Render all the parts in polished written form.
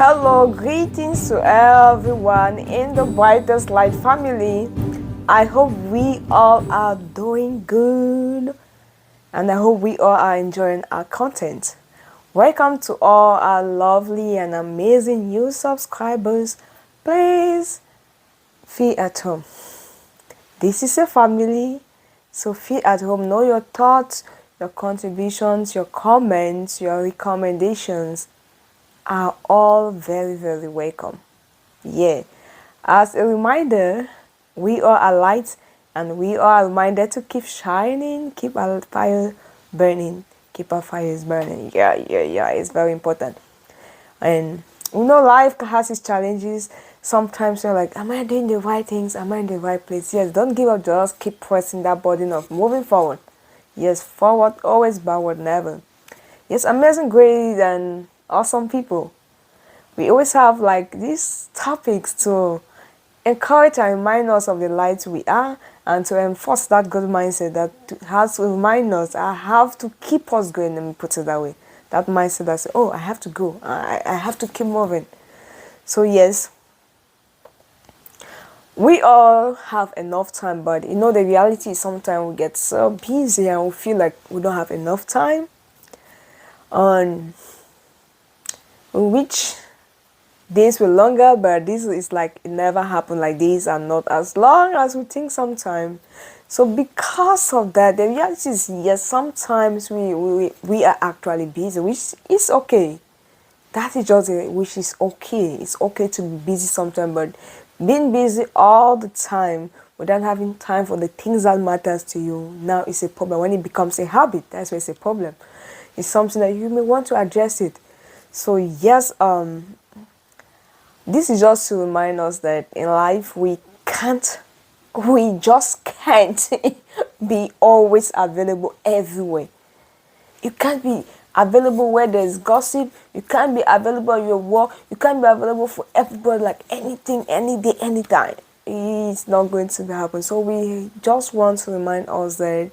Hello, greetings to everyone in the Brightest Light family. I hope we all are doing good and I hope we all are enjoying our content. Welcome to all our lovely and amazing new subscribers. Please feel at home. This is a family, so feel at home. Know your thoughts, your contributions, your comments, your recommendations are all very, very welcome. Yeah. As a reminder, we are a light and we are reminded to keep shining, keep our fire burning, keep our fires burning. Yeah. It's very important. And we know life has its challenges. Sometimes you're like, am I doing the right things? Am I in the right place? Yes, don't give up, just keep pressing that burden of moving forward. Yes, forward, always backward, never. Yes, amazing, great, and awesome people. We always have like these topics to encourage and remind us of the light we are and to enforce that good mindset that has to remind us, I have to keep us going, let me put it that way. That mindset that says, oh, I have to go, I have to keep moving. So yes, we all have enough time, but you know the reality is sometimes we get so busy and we feel like we don't have enough time. On which days were longer, but this is like it never happened. Like days are not as long as we think sometimes. So because of that, the reality is yes, sometimes we are actually busy, which is okay. That is just which is okay. It's okay to be busy sometimes, but being busy all the time without having time for the things that matters to you now is a problem. When it becomes a habit, that's where it's a problem. It's something that you may want to address it. So yes, this is just to remind us that in life we just can't be always available everywhere. You can't be available where there's gossip. You can't be available at your work. You can't be available for everybody like anything, any day, anytime. It's not going to be happen. So we just want to remind us that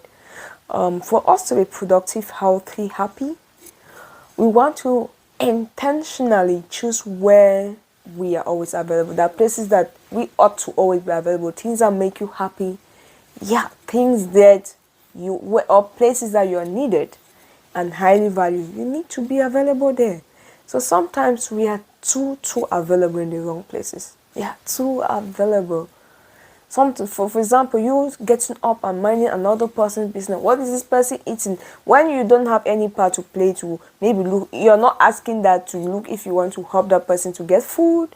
for us to be productive, healthy, happy, we want to intentionally choose where we are always available. There are places that we ought to always be available. Things that make you happy. Yeah, things that or places that you are needed and highly valued. You need to be available there. So sometimes we are too available in the wrong places. Yeah, too available. Something for example, you getting up and minding another person's business. What is this person eating? When you don't have any part to play to maybe look, you're not asking that to look if you want to help that person to get food,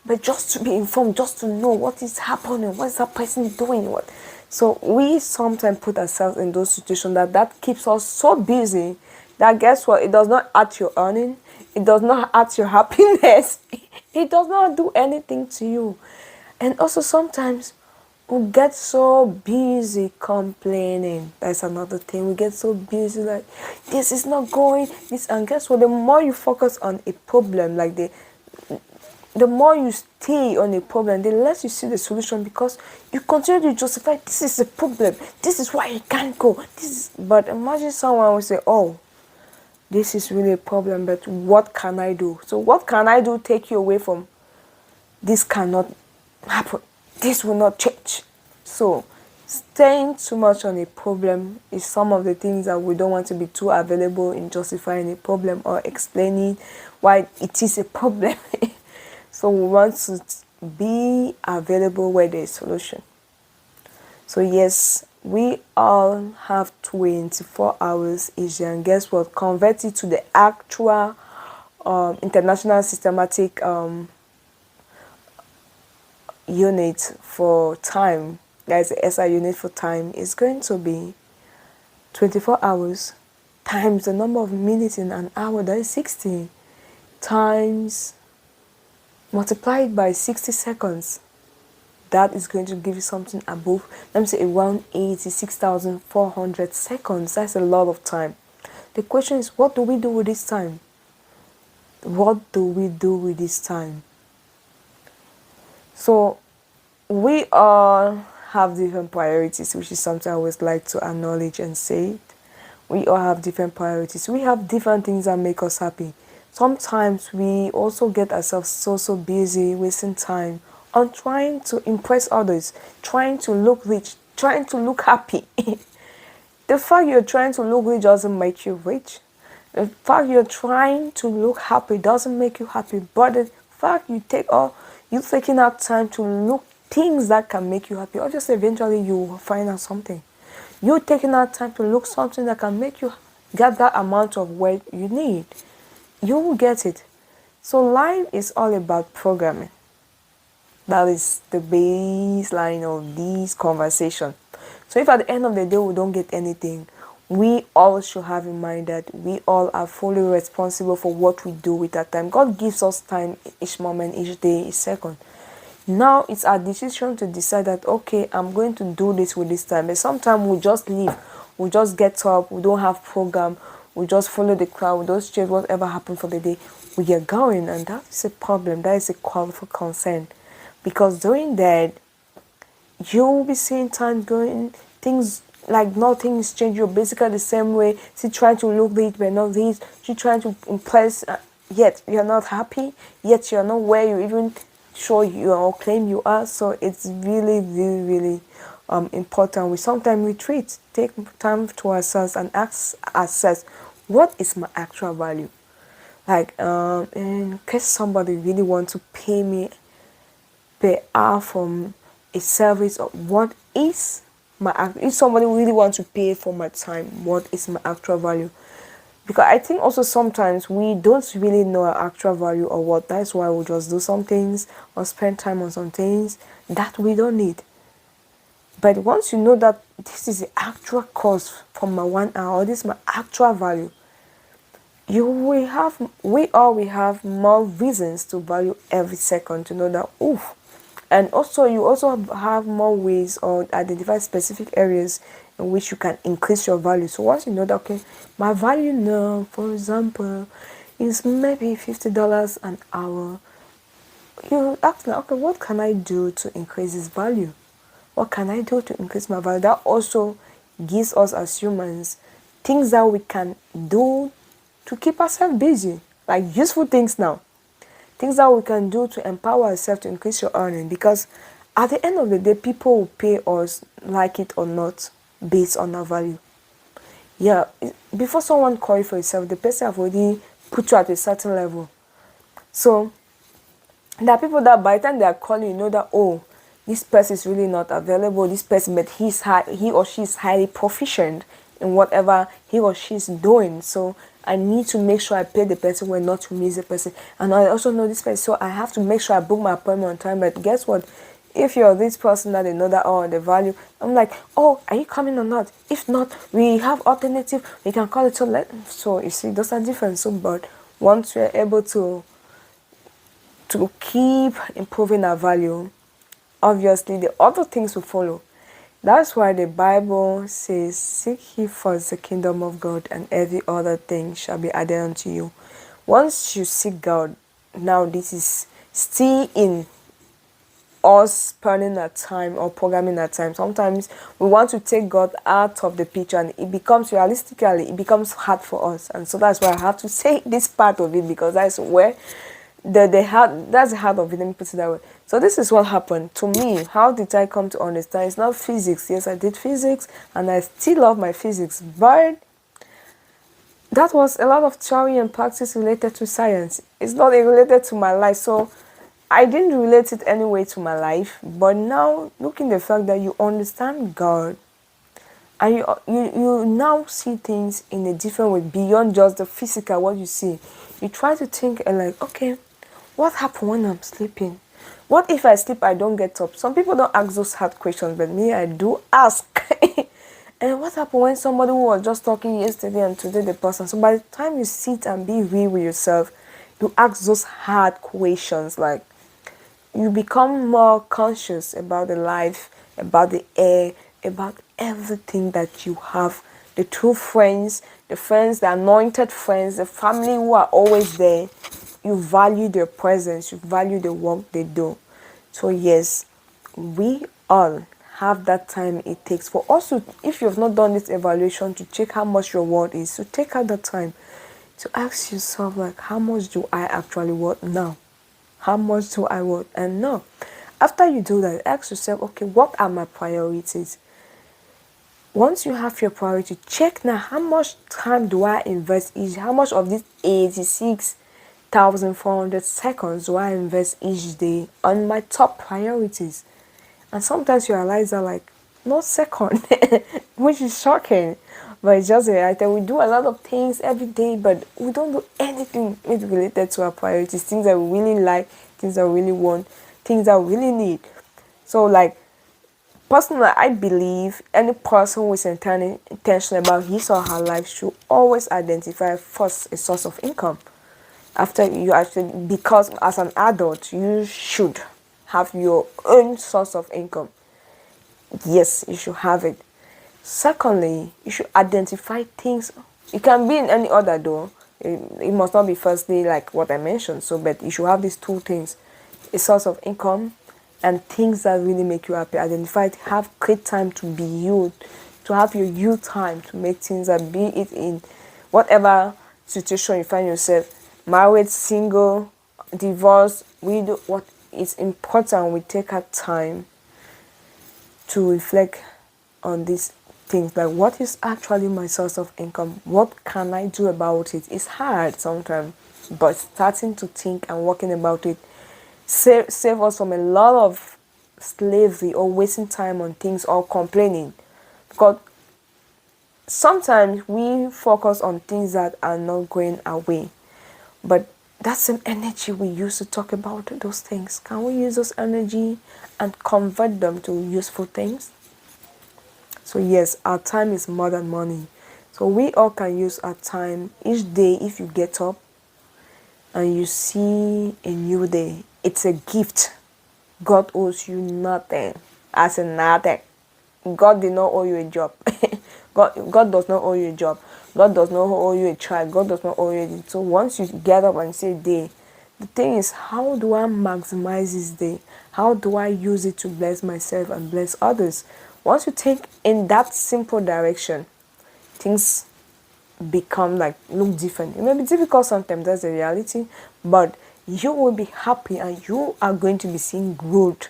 but just to be informed, just to know what is happening, what is that person doing, what. So we sometimes put ourselves in those situations that keeps us so busy that guess what? It does not add your earning. It does not add your happiness. It does not do anything to you. And also sometimes we get so busy complaining. That's another thing. We get so busy like this is not going. This and guess what? The more you focus on a problem, like the more you stay on a problem, the less you see the solution because you continue to justify this is a problem. This is why you can't go. But imagine someone will say, oh, this is really a problem, but what can I do? So what can I do take you away from this cannot happen? This will not change. So staying too much on a problem is some of the things that we don't want to be too available in justifying a problem or explaining why it is a problem. So we want to be available where there is solution. So yes, we all have 24 hours each year, and guess what? Convert it to the actual international systematic unit for time. Guys, the SI unit for time is going to be 24 hours times the number of minutes in an hour, that is 60, times multiplied by 60 seconds. That is going to give you something above, let me say around 86,400 seconds. That's a lot of time. The question is, what do we do with this time? What do we do with this time? So we all have different priorities, which is something I always like to acknowledge and say. We all have different priorities. We have different things that make us happy. sometimes we also get ourselves so busy wasting time on trying to impress others, trying to look rich, trying to look happy. The fact you're trying to look rich doesn't make you rich. The fact you're trying to look happy doesn't make you happy. But the fact you taking out time to look things that can make you happy, obviously eventually you will find out something. You taking out time to look something that can make you get that amount of weight you need, you will get it. So life is all about programming. That is the baseline of this conversation. So if at the end of the day we don't get anything, we all should have in mind that we all are fully responsible for what we do with that time. God gives us time each moment, each day, each second. Now it's our decision to decide that, okay, I'm going to do this with this time. But sometimes we just leave. We just get up. We don't have program. We just follow the crowd. We just change whatever happened for the day. We get going, and that is a problem. That is a call for concern. Because doing that, you will be seeing time going, things like nothing is changed. You're basically the same way. Still trying to look rich, but not rich. Still trying to impress, yet you're not happy. Yet you're not where you even sure you or claim you are. So it's really important. We sometimes retreat, take time to ourselves and ask ourselves, what is my actual value? Like in case somebody really wants to pay me per hour from a service, or what is if somebody really wants to pay for my time, what is my actual value? Because I think also sometimes we don't really know our actual value or what. That's why we just do some things or spend time on some things that we don't need. But once you know that this is the actual cost for my 1 hour, or this is my actual value, we have more reasons to value every second, to know that, oof. And also you also have more ways or identify specific areas in which you can increase your value. So once you know that, okay, my value now, for example, is maybe $50 an hour, you ask now, okay, what can I do to increase this value? What can I do to increase my value? That also gives us as humans things that we can do to keep ourselves busy, like useful things now. Things that we can do to empower ourselves to increase your earning. Because at the end of the day, people will pay us, like it or not, based on our value. Yeah, before someone call you for yourself, the person have already put you at a certain level. So there are people that by the time they are calling, you know that, oh, this person is really not available. This person, but he or she is highly proficient in whatever he or she is doing. So I need to make sure I pay the person well, not to miss the person. And I also know this person, so I have to make sure I book my appointment on time. But guess what? If you're this person that they know that, oh, the value, I'm like, oh, are you coming or not? If not, we have alternative. We can call it so you see, those are different. So, but once we're able to keep improving our value, obviously the other things will follow. That's why the Bible says, seek ye first the kingdom of God, and every other thing shall be added unto you. Once you seek God, now this is still in us spending our time or programming our time. Sometimes we want to take God out of the picture, and it becomes it becomes hard for us. And so that's why I have to say this part of it, because that's where that's the heart of it. Let me put it that way. So this is what happened to me. How did I come to understand? It's not physics. Yes, I did physics, and I still love my physics, but that was a lot of theory and practice related to science. It's not related to my life, so I didn't relate it anyway to my life. But now, looking at the fact that you understand God, and you now see things in a different way beyond just the physical, what you see. You try to think and like, okay, what happened when I'm sleeping? What if I sleep, I don't get up? Some people don't ask those hard questions, but me, I do ask. And what happened when somebody who was just talking yesterday and today the person? So by the time you sit and be real with yourself, you ask those hard questions. Like, you become more conscious about the life, about the air, about everything that you have. The true friends, the friends, the anointed friends, the family who are always there. You value their presence, you value the work they do. So yes, we all have that time it takes for us to, if you have not done this evaluation, to check how much your worth is, so take out that time. to ask yourself, like, how much do I actually want now? How much do I want? And no. After you do that, ask yourself, okay, what are my priorities? Once you have your priority, check now how much time do I invest each, how much of these 86,400 seconds do I invest each day on my top priorities? And sometimes you realize that, like, no second, which is shocking. But it's just a reality. We do a lot of things every day, but we don't do anything maybe related to our priorities, things that we really like, things that we really want, things that we really need. So, like, personally, I believe any person who is entirely intentional about his or her life should always identify first a source of income. After you actually, because as an adult, you should have your own source of income. Yes, you should have it. Secondly, you should identify things. It can be in any order though. It must not be firstly like what I mentioned. So, but you should have these two things: a source of income and things that really make you happy. Identify it. Have great time to be you, to have your you time to make things that, be it in whatever situation you find yourself, married, single, divorced, widow. What is important, we take our time to reflect on these things, like, what is actually my source of income? What can I do about it? It's hard sometimes, but starting to think and working about it save us from a lot of slavery or wasting time on things or complaining. Because sometimes we focus on things that are not going our way, but that same energy we use to talk about those things, can we use those energy and convert them to useful things? So yes, our time is more than money. So we all can use our time each day. If you get up and you see a new day, it's a gift. God owes you nothing. As in nothing. God did not owe you a job. God does not owe you a job. God does not owe you a child. God does not owe you anything. So once you get up and say day, the thing is, how do I maximize this day? How do I use it to bless myself and bless others? Once you think in that simple direction, things become like look different. It may be difficult sometimes, that's the reality, but you will be happy and you are going to be seeing growth,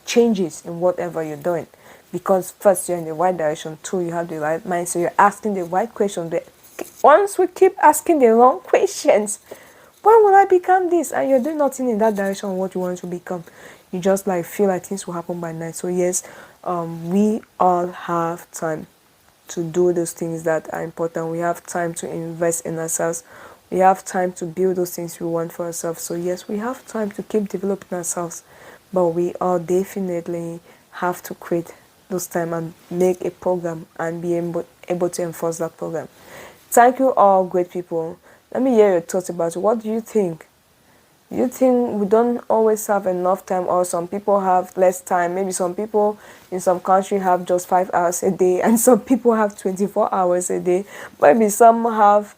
changes in whatever you're doing. Because first, you're in the right direction, two, you have the right mind, so you're asking the right questions. But once we keep asking the wrong questions, when will I become this? And you're doing nothing in that direction of what you want to become. You just like feel like things will happen by night. So yes, we all have time to do those things that are important. We have time to invest in ourselves. We have time to build those things we want for ourselves. So yes, we have time to keep developing ourselves, but we all definitely have to create those time and make a program and be able to enforce that program. Thank you all, great people. Let me hear your thoughts about it. What do you think? Do you think we don't always have enough time, or some people have less time? Maybe some people in some country have just 5 hours a day and some people have 24 hours a day. Maybe some have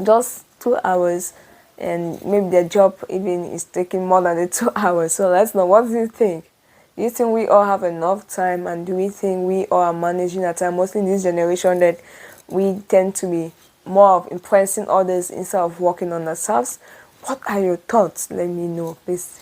just 2 hours and maybe their job even is taking more than the 2 hours. So let's know, what do you think? Do you think we all have enough time, and do we think we all are managing our time? Mostly in this generation that we tend to be more of impressing others instead of working on ourselves. What are your thoughts? Let me know, please.